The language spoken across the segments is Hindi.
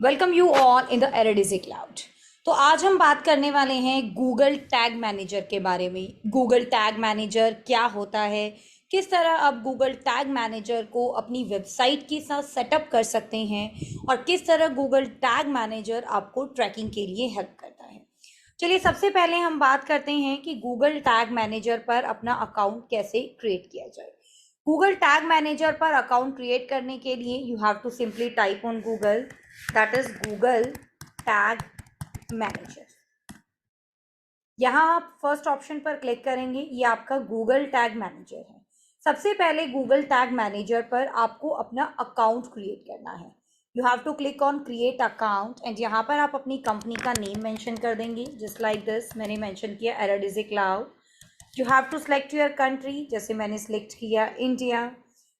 Welcome you all in the Eredigi cloud. तो आज हम बात करने वाले हैं गूगल टैग मैनेजर के बारे में। गूगल टैग मैनेजर क्या होता है, किस तरह आप गूगल टैग मैनेजर को अपनी वेबसाइट के साथ सेटअप कर सकते हैं और किस तरह गूगल टैग मैनेजर आपको ट्रैकिंग के लिए हेल्प करता है। चलिए सबसे पहले हम बात करते हैं कि गूगल टैग मैनेजर पर अपना अकाउंट कैसे क्रिएट किया जाए। गूगल टैग मैनेजर पर अकाउंट क्रिएट करने के लिए you have to simply type on Google, that is Google tag manager. यहाँ आप फर्स्ट ऑप्शन पर क्लिक करेंगे, ये आपका गूगल टैग मैनेजर है। सबसे पहले गूगल टैग मैनेजर पर आपको अपना अकाउंट क्रिएट करना है। You have to click on create account and यहाँ पर आप अपनी कंपनी का नेम मेंशन कर देंगे, जस्ट लाइक दिस। मैंने मेंशन किया Eredigi cloud. You have to select your country, जैसे मैंने सिलेक्ट किया इंडिया,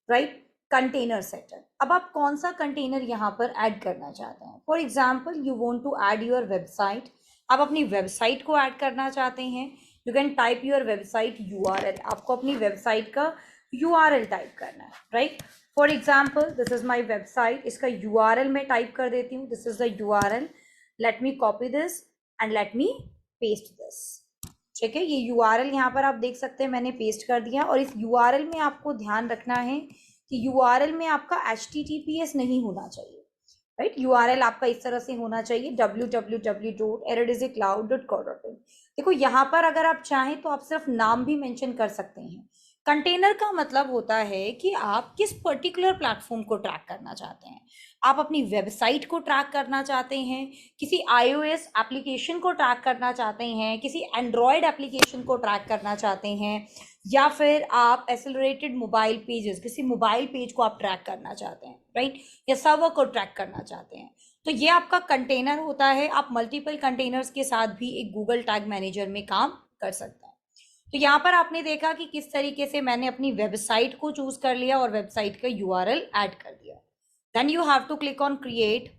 राइट। कंटेनर सेटअप, अब आप कौन सा कंटेनर यहाँ पर ऐड करना चाहते हैं। For example you want to add your website, आप अपनी वेबसाइट को ऐड करना चाहते हैं। You can type your website URL, आपको अपनी वेबसाइट का URL टाइप करना है, right. For example this is my website, इसका URL मैं टाइप कर देती हूँ। This is the URL, let me copy this and let me paste this. ठीक है, ये URL यहाँ पर आप देख सकते हैं मैंने पेस्ट कर दिया। और इस URL में आपको ध्यान रखना है कि URL में आपका HTTPS नहीं होना चाहिए, राइट। URL आपका इस तरह से होना चाहिए www.eredizicloud.co.in। देखो यहाँ पर अगर आप चाहें तो आप सिर्फ नाम भी मेंशन कर सकते हैं। कंटेनर का मतलब होता है कि आप किस पर्टिकुलर प्लेटफॉर्म को ट्रैक करना चाहते हैं। आप अपनी वेबसाइट को ट्रैक करना चाहते हैं, किसी iOS एप्लीकेशन को ट्रैक करना चाहते हैं, किसी एंड्रॉयड एप्लीकेशन को ट्रैक करना चाहते हैं, या फिर आप एक्सेलरेटेड मोबाइल पेजेस, किसी मोबाइल पेज को आप ट्रैक करना चाहते हैं, राइट, या सर्वर को ट्रैक करना चाहते हैं। तो ये आपका कंटेनर होता है। आप मल्टीपल कंटेनर्स के साथ भी एक गूगल टैग मैनेजर में काम कर सकते हैं। तो यहाँ पर आपने देखा कि किस तरीके से मैंने अपनी वेबसाइट को चूज कर लिया और वेबसाइट का URL ऐड कर दिया। Then you have to click on create.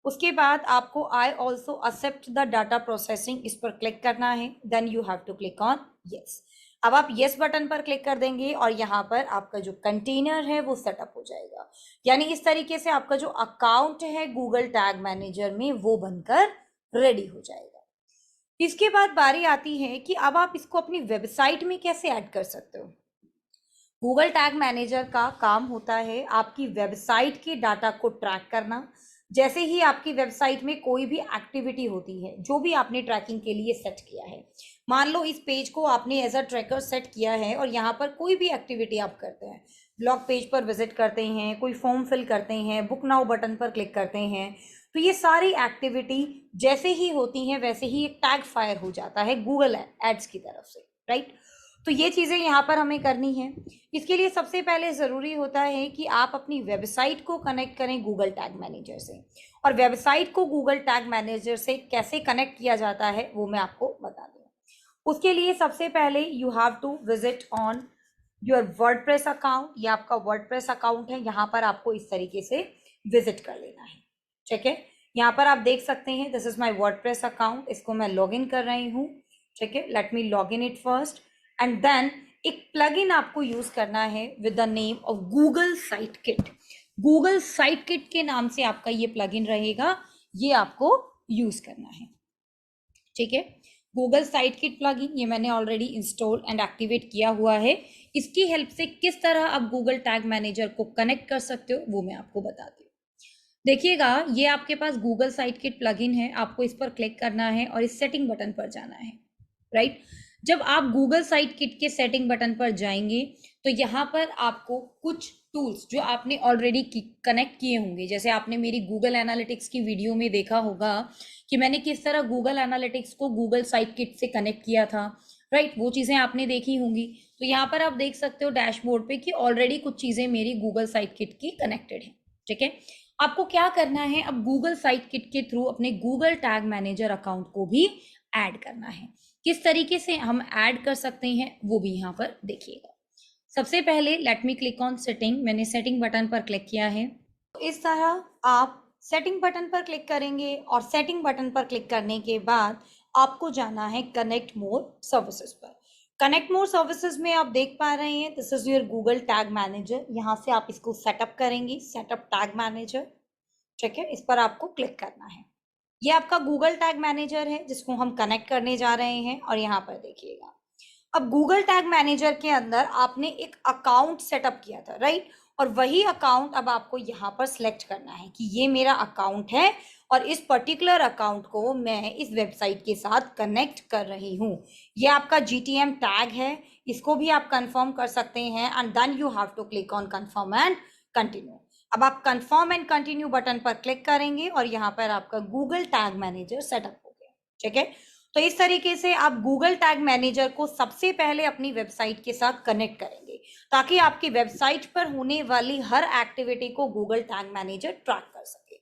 उसके बाद आपको I also accept the data processing, इस पर क्लिक करना है। Then you have to click on yes. अब आप यस बटन पर क्लिक कर देंगे और यहाँ पर आपका जो कंटेनर है वो सेटअप हो जाएगा। यानी इस तरीके से आपका जो अकाउंट है गूगल टैग मैनेजर में वो बनकर रेडी हो जाएगा। इसके बाद बारी आती है कि अब आप इसको अपनी वेबसाइट में कैसे ऐड कर सकते हो। गूगल टैग मैनेजर का काम होता है आपकी वेबसाइट के डाटा को ट्रैक करना। जैसे ही आपकी वेबसाइट में कोई भी एक्टिविटी होती है जो भी आपने ट्रैकिंग के लिए सेट किया है, मान लो इस पेज को आपने एज अ ट्रैकर सेट किया है और यहाँ पर कोई भी एक्टिविटी आप करते हैं, ब्लॉग पेज पर विजिट करते हैं, कोई फॉर्म फिल करते हैं, बुक नाउ बटन पर क्लिक करते हैं, तो ये सारी एक्टिविटी जैसे ही होती हैं वैसे ही एक टैग फायर हो जाता है गूगल एड्स की तरफ से, राइट। तो ये चीज़ें यहाँ पर हमें करनी है। इसके लिए सबसे पहले ज़रूरी होता है कि आप अपनी वेबसाइट को कनेक्ट करें गूगल टैग मैनेजर से। और वेबसाइट को गूगल टैग मैनेजर से कैसे कनेक्ट किया जाता है वो मैं आपको बता दूँ। उसके लिए सबसे पहले you have to visit on your WordPress account. ये आपका वर्डप्रेस अकाउंट है, यहाँ पर आपको इस तरीके से विजिट कर लेना है। ठीक है, यहाँ पर आप देख सकते हैं this is my WordPress account, इसको मैं लॉग इन कर रही हूँ। ठीक है, let me log in it first and then एक प्लगइन आपको यूज करना है with the name of Google Site Kit. Google Site Kit के नाम से आपका ये प्लगइन रहेगा, ये आपको यूज करना है। ठीक है, गूगल साइट किट प्लगइन ये मैंने ऑलरेडी इंस्टॉल एंड एक्टिवेट किया हुआ है। इसकी हेल्प से किस तरह आप गूगल टैग मैनेजर को कनेक्ट कर सकते हो वो मैं आपको बताती हूँ। देखिएगा, ये आपके पास गूगल साइट किट प्लगइन है, आपको इस पर क्लिक करना है और इस सेटिंग बटन पर जाना है, राइट। जब आप गूगल साइट किट के सेटिंग बटन पर जाएंगे तो यहाँ पर आपको कुछ टूल्स जो आपने ऑलरेडी कनेक्ट किए होंगे, जैसे आपने मेरी गूगल एनालिटिक्स की वीडियो में देखा होगा कि मैंने किस तरह गूगल एनालिटिक्स को गूगल साइट किट से कनेक्ट किया था, राइट, वो चीज़ें आपने देखी होंगी। तो यहाँ पर आप देख सकते हो डैशबोर्ड पे कि ऑलरेडी कुछ चीज़ें मेरी गूगल साइट किट की कनेक्टेड है। ठीक है, आपको क्या करना है, अब गूगल साइट किट के थ्रू अपने गूगल टैग मैनेजर अकाउंट को भी ऐड करना है। किस तरीके से हम ऐड कर सकते हैं वो भी यहाँ पर देखिएगा। सबसे पहले let me click on setting, मैंने सेटिंग बटन पर क्लिक किया है। तो इस तरह आप सेटिंग बटन पर क्लिक करेंगे और सेटिंग बटन पर क्लिक करने के बाद आपको जाना है कनेक्ट मोर सर्विसेज पर। कनेक्ट मोर सर्विसेज में आप देख पा रहे हैं this is your Google tag manager. यहाँ से आप इसको सेटअप करेंगे, सेटअप टैग मैनेजर। ठीक है, इस पर आपको क्लिक करना है। ये आपका गूगल टैग मैनेजर है जिसको हम कनेक्ट करने जा रहे हैं, और यहाँ पर देखिएगा, अब गूगल टैग मैनेजर के अंदर आपने एक अकाउंट सेटअप किया था, राइट, और वही अकाउंट अब आपको यहाँ पर सिलेक्ट करना है कि ये मेरा अकाउंट है और इस पर्टिकुलर अकाउंट को मैं इस वेबसाइट के साथ कनेक्ट कर रही हूँ। ये आपका GTM टैग है, इसको भी आप कंफर्म कर सकते हैं, and then you have to click on confirm and continue. अब आप कंफर्म एंड कंटिन्यू बटन पर क्लिक करेंगे और यहाँ पर आपका गूगल टैग मैनेजर सेटअप हो गया। ठीक है, तो इस तरीके से आप गूगल टैग मैनेजर को सबसे पहले अपनी वेबसाइट के साथ कनेक्ट करेंगे, ताकि आपकी वेबसाइट पर होने वाली हर एक्टिविटी को गूगल टैग मैनेजर ट्रैक कर सके।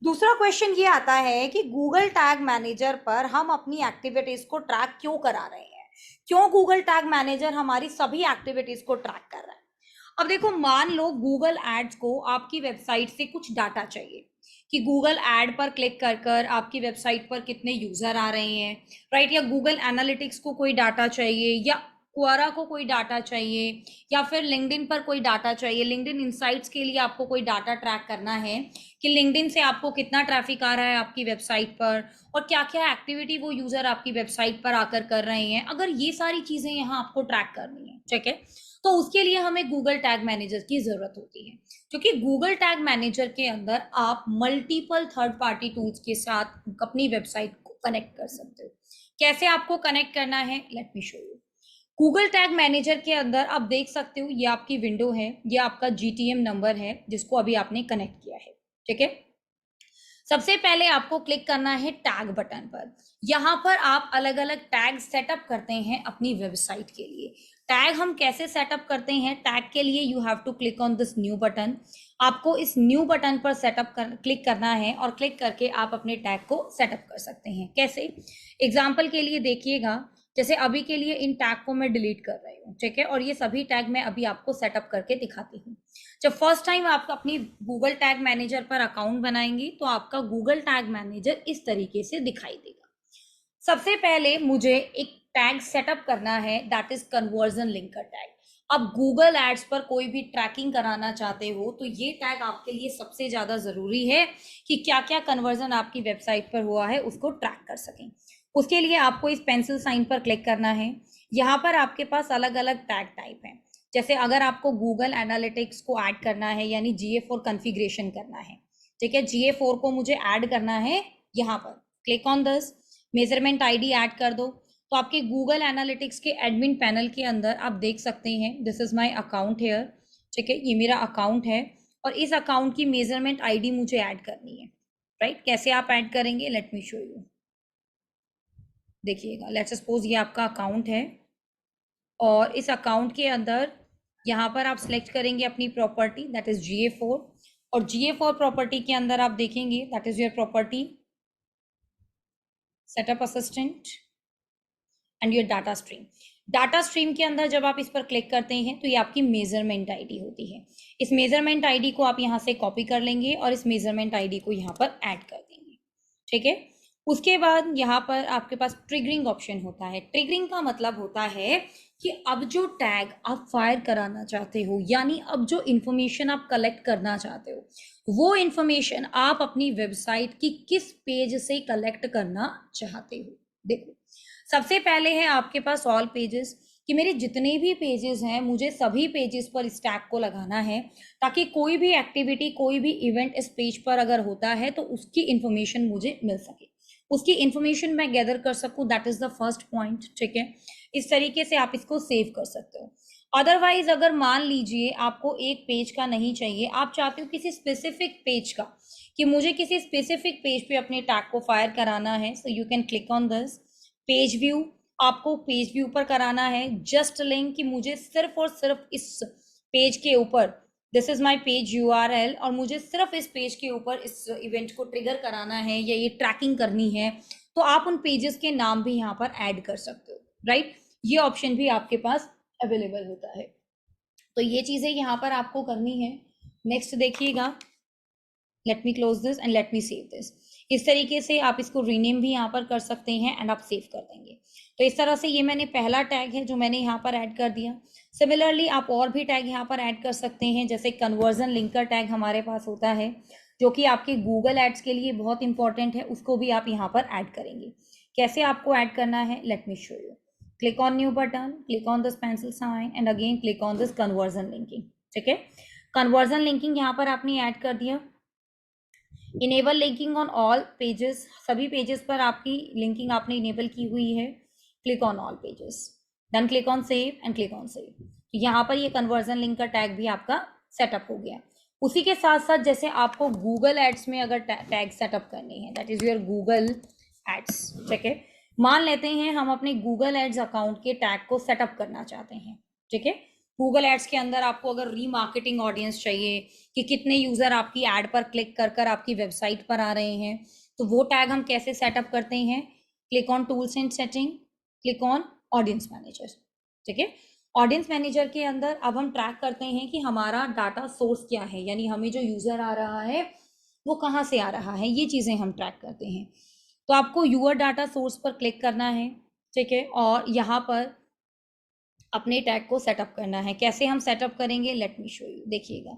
दूसरा क्वेश्चन ये आता है कि गूगल टैग मैनेजर पर हम अपनी एक्टिविटीज को ट्रैक क्यों करा रहे हैं, क्यों गूगल टैग मैनेजर हमारी सभी एक्टिविटीज को ट्रैक कर रहा है। अब देखो, मान लो गूगल एड्स को आपकी वेबसाइट से कुछ डाटा चाहिए कि गूगल एड पर क्लिक कर कर आपकी वेबसाइट पर कितने यूजर आ रहे हैं, राइट, या गूगल एनालिटिक्स को कोई डाटा चाहिए, या क्वोरा को कोई डाटा चाहिए, या फिर लिंक्डइन पर कोई डाटा चाहिए, लिंक्डइन इनसाइट्स के लिए आपको कोई डाटा ट्रैक करना है कि लिंक्डइन से आपको कितना ट्रैफिक आ रहा है आपकी वेबसाइट पर, और क्या क्या एक्टिविटी वो यूजर आपकी वेबसाइट पर आकर कर रहे हैं। अगर ये सारी चीजें यहाँ आपको ट्रैक करनी है, ठीक है, तो उसके लिए हमें गूगल टैग मैनेजर की जरूरत होती है, क्योंकि गूगल टैग मैनेजर के अंदर आप मल्टीपल थर्ड पार्टी टूल्स के साथ अपनी वेबसाइट को कनेक्ट कर सकते हो। कैसे आपको कनेक्ट करना है, let me show you. Google tag manager के अंदर आप देख सकते हो, ये आपकी विंडो है, ये आपका GTM नंबर है जिसको अभी आपने कनेक्ट किया है। ठीक है, सबसे पहले आपको क्लिक करना है टैग बटन पर। यहाँ पर आप अलग अलग टैग सेटअप करते हैं अपनी वेबसाइट के लिए। टैग हम कैसे सेटअप करते हैं, टैग के लिए you have to click on this new button. आपको इस न्यू बटन पर क्लिक करना है, और क्लिक करके आप अपने टैग को सेटअप कर सकते हैं। कैसे, एग्जाम्पल के लिए देखिएगा, जैसे अभी के लिए इन टैग को मैं डिलीट कर रही हूँ, ठीक है, और ये सभी टैग मैं अभी आपको सेटअप करके दिखाती हूँ। जब फर्स्ट टाइम आप अपनी गूगल टैग मैनेजर पर अकाउंट बनाएंगे तो आपका गूगल टैग मैनेजर इस तरीके से दिखाई देगा। सबसे पहले मुझे एक टैग सेटअप करना है, that is conversion linker tag. अब गूगल एड्स पर कोई भी ट्रैकिंग कराना चाहते हो तो ये टैग आपके लिए सबसे ज्यादा जरूरी है कि क्या क्या कन्वर्जन आपकी वेबसाइट पर हुआ है उसको ट्रैक कर सकें। उसके लिए आपको इस पेंसिल साइन पर क्लिक करना है। यहाँ पर आपके पास अलग अलग टैग टाइप हैं। जैसे अगर आपको गूगल एनालिटिक्स को ऐड करना है, यानी GA4 कॉन्फ़िगरेशन करना है, ठीक है, GA4 को मुझे ऐड करना है, यहाँ पर click on this, measurement ID add कर दो। तो आपके गूगल एनालिटिक्स के एडमिन पैनल के अंदर आप देख सकते हैं, this is my account here, ठीक है, ये मेरा अकाउंट है, और इस अकाउंट की मेजरमेंट ID मुझे ऐड करनी है, राइट। कैसे आप ऐड करेंगे, लेट मी शो यू। देखिएगा, लेट्स सपोज ये आपका अकाउंट है, और इस अकाउंट के अंदर यहाँ पर आप सिलेक्ट करेंगे अपनी प्रॉपर्टी, दैट इज GA4, और GA4 प्रॉपर्टी के अंदर आप देखेंगे that is your property setup assistant and your data stream. Data stream के अंदर जब आप इस पर क्लिक करते हैं तो ये आपकी मेजरमेंट ID होती है। इस मेजरमेंट ID को आप यहाँ से कॉपी कर लेंगे और इस मेजरमेंट ID को यहाँ पर ऐड कर देंगे, ठीक है। उसके बाद यहाँ पर आपके पास ट्रिगरिंग ऑप्शन होता है। ट्रिगरिंग का मतलब होता है कि अब जो टैग आप फायर कराना चाहते हो, यानी अब जो इंफॉर्मेशन आप कलेक्ट करना चाहते हो, वो इंफॉर्मेशन आप अपनी वेबसाइट की किस पेज से कलेक्ट करना चाहते हो। देखो, सबसे पहले है आपके पास ऑल पेजेस, कि मेरे जितने भी पेजेस हैं मुझे सभी पेजेस पर इस टैग को लगाना है, ताकि कोई भी एक्टिविटी, कोई भी इवेंट इस पेज पर अगर होता है तो उसकी इंफॉर्मेशन मुझे मिल सके, उसकी इंफॉर्मेशन मैं गैदर कर सकूं, that is the first point, ठीक है। इस तरीके से आप इसको सेव कर सकते हो। अदरवाइज अगर मान लीजिए आपको एक पेज का नहीं चाहिए, आप चाहते हो किसी स्पेसिफिक पेज का, कि मुझे किसी स्पेसिफिक पेज पे अपने टैग को फायर कराना है, so you can click on this page view. आपको पेज व्यू पर कराना है जस्ट लिंक, कि मुझे सिर्फ और सिर्फ इस पेज के ऊपर, this is my page URL, और मुझे सिर्फ इस पेज के ऊपर इस इवेंट को ट्रिगर कराना है या ये ट्रैकिंग करनी है, तो आप उन पेजेस के नाम भी यहाँ पर ऐड कर सकते हो, राइट। ये ऑप्शन भी आपके पास अवेलेबल होता है। तो ये चीजें यहाँ पर आपको करनी है। नेक्स्ट देखिएगा, let me close this and let me save this. इस तरीके से आप इसको रीनेम भी यहाँ पर कर सकते हैं एंड आप सेव कर देंगे। तो इस तरह से ये मैंने पहला टैग है जो मैंने यहाँ पर ऐड कर दिया। सिमिलरली आप और भी टैग यहाँ पर ऐड कर सकते हैं, जैसे कन्वर्जन लिंकर टैग हमारे पास होता है, जो कि आपके गूगल एड्स के लिए बहुत इंपॉर्टेंट है, उसको भी आप यहाँ पर ऐड करेंगे। कैसे आपको ऐड करना है, let me show you. Click on new button, click on this pencil sign and again click on this conversion linking. ठीक है, कन्वर्जन लिंकिंग यहाँ पर आपने ऐड कर दिया। Enable linking on all pages, सभी पेजेस पर आपकी लिंकिंग आपने इनेबल की हुई है। Click on all pages, then click on save and click on save. तो यहाँ पर ये कन्वर्जन लिंक का टैग भी आपका सेटअप हो गया। उसी के साथ साथ जैसे आपको गूगल एड्स में अगर टैग सेटअप करने हैं, that is your Google Ads. ठीक है, मान लेते हैं हम अपने गूगल एड्स अकाउंट के टैग को सेटअप करना चाहते हैं। ठीक है, गूगल एड्स के अंदर आपको अगर रीमार्केटिंग ऑडियंस चाहिए कि कितने यूजर आपकी एड पर क्लिक कर कर आपकी वेबसाइट पर आ रहे हैं, तो वो टैग हम कैसे सेटअप करते हैं। Click on tools and setting, click on audience manager. ठीक है, ऑडियंस मैनेजर के अंदर अब हम ट्रैक करते हैं कि हमारा डाटा सोर्स क्या है, यानी हमें जो यूजर आ रहा है वो कहाँ से आ रहा है, ये चीजें हम ट्रैक करते हैं। तो आपको यूर डाटा सोर्स पर क्लिक करना है। ठीक है, और यहाँ पर अपने टैग को सेटअप करना है। कैसे हम सेटअप करेंगे, लेट मी शो यू। देखिएगा,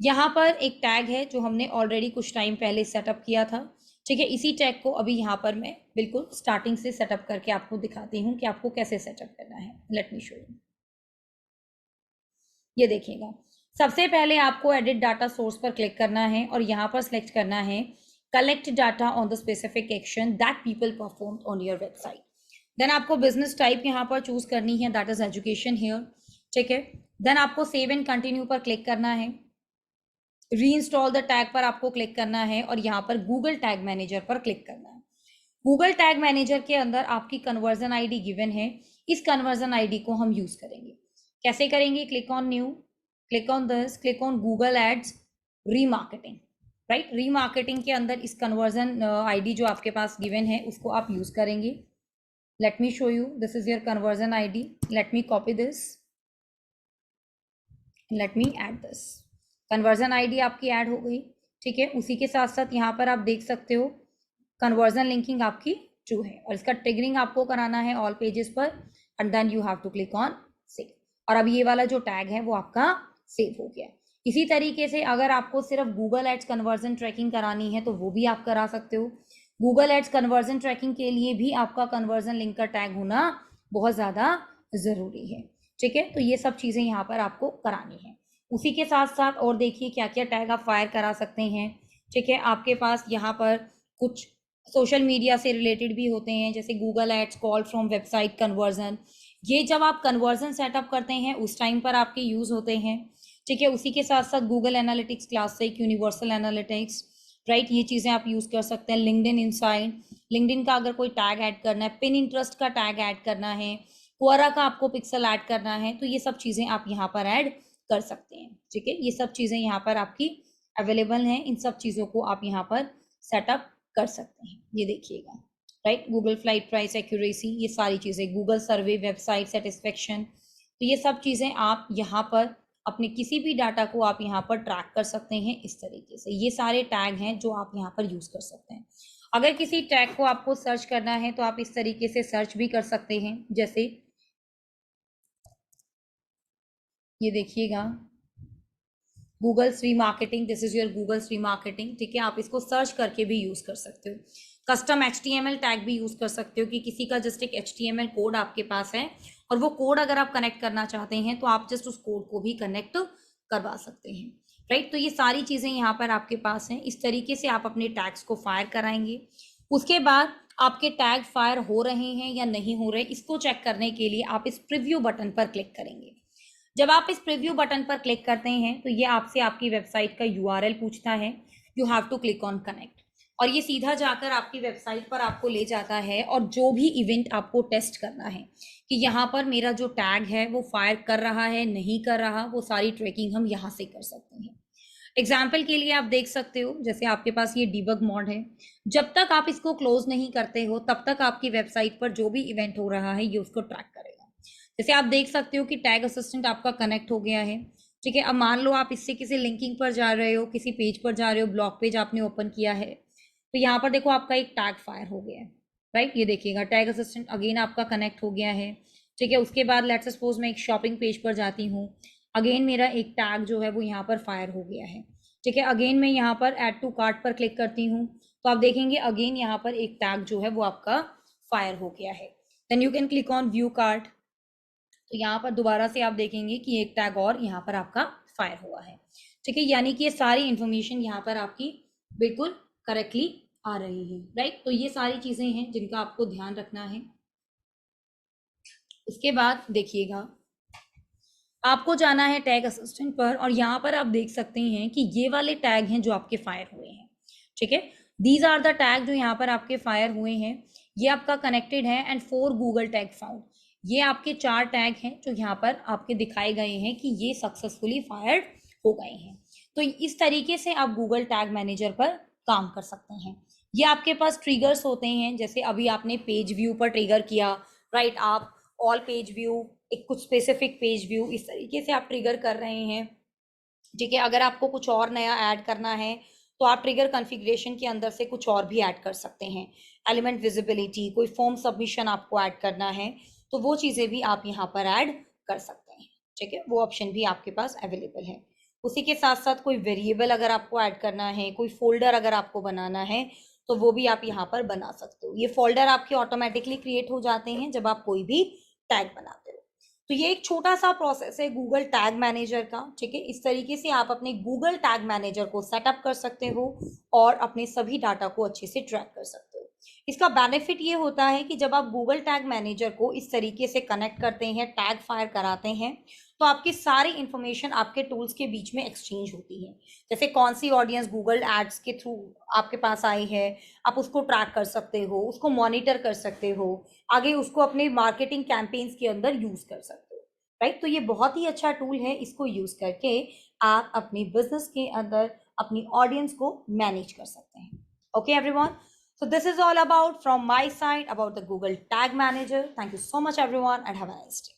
यहाँ पर एक टैग है जो हमने ऑलरेडी कुछ टाइम पहले सेटअप किया था। ठीक है, इसी टैग को अभी यहाँ पर मैं बिल्कुल स्टार्टिंग से सेटअप करके आपको दिखाती हूँ कि आपको कैसे सेटअप करना है। Let me show you. ये देखिएगा, सबसे पहले आपको एडिट डाटा सोर्स पर क्लिक करना है और यहाँ पर सिलेक्ट करना है collect data on the specific action that people perform on your website. Then आपको बिजनेस टाइप यहाँ पर चूज करनी है, दैट इज एजुकेशन हियर। ठीक है, देन आपको सेव एंड कंटिन्यू पर क्लिक करना है। रीइंस्टॉल द टैग पर आपको क्लिक करना है और यहाँ पर गूगल टैग मैनेजर पर क्लिक करना है। गूगल टैग मैनेजर के अंदर आपकी कन्वर्जन आईडी गिवन है, इस कन्वर्जन आईडी को हम यूज करेंगे। कैसे करेंगे, click on new, click on this, click on Google ads remarketing. Right, remarketing के अंदर इस कन्वर्जन आईडी जो आपके पास गिवन है उसको आप यूज करेंगे। let me show you, this is your conversion id, let me copy this, let me add this। Conversion ID आपकी ऐड हो गई। ठीक है, उसी के साथ साथ यहाँ पर आप देख सकते हो कन्वर्जन लिंकिंग आपकी ट्रू है और इसका ट्रिगरिंग आपको कराना है ऑल पेजेस पर and then you have to click on save. और अब ये वाला जो टैग है वो आपका सेव हो गया। इसी तरीके से अगर आपको सिर्फ गूगल एड्स कन्वर्जन ट्रैकिंग करानी है तो वो भी आप करा सकते हो। गूगल एड्स कन्वर्जन ट्रैकिंग के लिए भी आपका कन्वर्जन लिंक का टैग होना बहुत ज़्यादा ज़रूरी है। ठीक है, तो ये सब चीज़ें यहाँ पर आपको करानी है। उसी के साथ साथ और देखिए क्या क्या टैग आप फायर करा सकते हैं। ठीक है, आपके पास यहाँ पर कुछ सोशल मीडिया से रिलेटेड भी होते हैं, जैसे Google ads call from website conversion. ये जब आप कन्वर्जन सेटअप करते हैं उस टाइम पर आपके यूज़ होते हैं। ठीक है, उसी के साथ साथ Google analytics classic, universal analytics, right, ये चीज़ें आप यूज़ कर सकते हैं। लिंक्डइन इनसाइड, लिंक्डइन का अगर कोई टैग ऐड करना है, पिन इंटरेस्ट का टैग ऐड करना है, क्वोरा का आपको पिक्सल ऐड करना है, तो ये सब चीज़ें आप यहाँ पर ऐड कर सकते हैं। ठीक है, ये सब चीज़ें यहाँ पर आपकी अवेलेबल हैं, इन सब चीज़ों को आप यहाँ पर सेटअप कर सकते हैं। ये देखिएगा, right, Google flight price accuracy, ये सारी चीज़ें, गूगल सर्वे, वेबसाइट सेटिस्फेक्शन, तो ये सब चीज़ें आप यहाँ पर अपने किसी भी डाटा को आप यहाँ पर ट्रैक कर सकते हैं इस तरीके से। ये सारे टैग हैं जो आप यहाँ पर यूज कर सकते हैं। अगर किसी टैग को आपको सर्च करना है तो आप इस तरीके से सर्च भी कर सकते हैं, जैसे ये देखिएगा Google remarketing, this is your Google remarketing. ठीक है, आप इसको सर्च करके भी यूज कर सकते हो। कस्टम HTML टैग भी यूज कर सकते हो कि किसी का जस्ट एक HTML कोड आपके पास है और वो कोड अगर आप कनेक्ट करना चाहते हैं तो आप जस्ट उस कोड को भी कनेक्ट करवा सकते हैं। राइट, तो ये सारी चीजें यहाँ पर आपके पास हैं। इस तरीके से आप अपने टैग्स को फायर कराएंगे। उसके बाद आपके टैग फायर हो रहे हैं या नहीं हो रहे, इसको चेक करने के लिए आप इस प्रीव्यू बटन पर क्लिक करेंगे। जब आप इस प्रीव्यू बटन पर क्लिक करते हैं तो ये आपसे आपकी वेबसाइट का URL पूछता है, you have to click on connect, और ये सीधा जाकर आपकी वेबसाइट पर आपको ले जाता है। और जो भी इवेंट आपको टेस्ट करना है कि यहाँ पर मेरा जो टैग है वो फायर कर रहा है नहीं कर रहा, वो सारी ट्रैकिंग हम यहाँ से कर सकते हैं। एग्जाम्पल के लिए आप देख सकते हो, जैसे आपके पास ये डीबग मोड है, जब तक आप इसको क्लोज नहीं करते हो तब तक आपकी वेबसाइट पर जो भी इवेंट हो रहा है ये उसको ट्रैक करेगा। जैसे आप देख सकते हो कि टैग असिस्टेंट आपका कनेक्ट हो गया है। ठीक है, अब मान लो आप इससे किसी लिंकिंग पर जा रहे हो, किसी पेज पर जा रहे हो, ब्लॉग पेज आपने ओपन किया है, तो यहाँ पर देखो आपका एक टैग फायर हो गया है। राइट, ये देखिएगा टैग असिस्टेंट अगेन आपका कनेक्ट हो गया है। ठीक है, उसके बाद लेट्स सपोज मैं एक शॉपिंग पेज पर जाती हूँ, अगेन मेरा एक टैग जो है वो यहाँ पर फायर हो गया है, ठीक है। अगेन मैं यहाँ पर ऐड टू कार्ट पर क्लिक करती हूँ, तो आप देखेंगे अगेन यहाँ पर एक टैग जो है वो आपका फायर हो गया है। Then you can click on view cart, तो यहाँ पर दोबारा से आप देखेंगे कि एक टैग और यहाँ पर आपका फायर हुआ है, ठीक है। यानी कि ये सारी इंफॉर्मेशन यहाँ पर आपकी बिल्कुल करेक्टली आ रही है, राइट। तो ये सारी चीजें हैं जिनका आपको ध्यान रखना है। उसके बाद देखिएगा, आपको जाना है टैग असिस्टेंट पर, और यहाँ पर आप देख सकते हैं कि ये वाले टैग हैं जो आपके फायर हुए हैं, ठीक है। दीज आर द टैग जो यहाँ पर आपके फायर हुए हैं, ये आपका कनेक्टेड है एंड 4 गूगल टैग फाउंड। ये आपके 4 टैग हैं जो यहाँ पर आपके दिखाए गए हैं कि ये सक्सेसफुली फायर्ड हो गए हैं। तो इस तरीके से आप गूगल टैग मैनेजर पर काम कर सकते हैं। ये आपके पास ट्रिगर्स होते हैं, जैसे अभी आपने पेज व्यू पर ट्रिगर किया, राइट। आप ऑल पेज व्यू, एक कुछ स्पेसिफिक पेज व्यू, इस तरीके से आप ट्रिगर कर रहे हैं, ठीक है। अगर आपको कुछ और नया ऐड करना है तो आप ट्रिगर कॉन्फ़िगरेशन के अंदर से कुछ और भी ऐड कर सकते हैं। एलिमेंट विजिबिलिटी, कोई फॉर्म सबमिशन आपको ऐड करना है तो वो चीज़ें भी आप यहाँ पर ऐड कर सकते हैं, ठीक है। वो ऑप्शन भी आपके पास अवेलेबल है। उसी के साथ साथ कोई वेरिएबल अगर आपको ऐड करना है, कोई फोल्डर अगर आपको बनाना है, तो वो भी आप यहाँ पर बना सकते हो। ये फोल्डर आपके ऑटोमेटिकली क्रिएट हो जाते हैं जब आप कोई भी टैग बनाते हो। तो ये एक छोटा सा प्रोसेस है गूगल टैग मैनेजर का, ठीक है। इस तरीके से आप अपने गूगल टैग मैनेजर को सेटअप कर सकते हो और अपने सभी डाटा को अच्छे से ट्रैक कर सकते हो। इसका बेनिफिट ये होता है कि जब आप गूगल टैग मैनेजर को इस तरीके से कनेक्ट करते हैं, टैग फायर कराते हैं, तो आपकी सारी इंफॉर्मेशन आपके टूल्स के बीच में एक्सचेंज होती है। जैसे कौन सी ऑडियंस गूगल एड्स के थ्रू आपके पास आई है, आप उसको ट्रैक कर सकते हो, उसको मॉनिटर कर सकते हो, आगे उसको अपने मार्केटिंग कैंपेन्स के अंदर यूज कर सकते हो, राइट। तो ये बहुत ही अच्छा टूल है, इसको यूज करके आप अपने बिजनेस के अंदर अपनी ऑडियंस को मैनेज कर सकते हैं। Okay everyone, so this is all about from my side about the Google Tag Manager. Thank you so much everyone and have a nice day.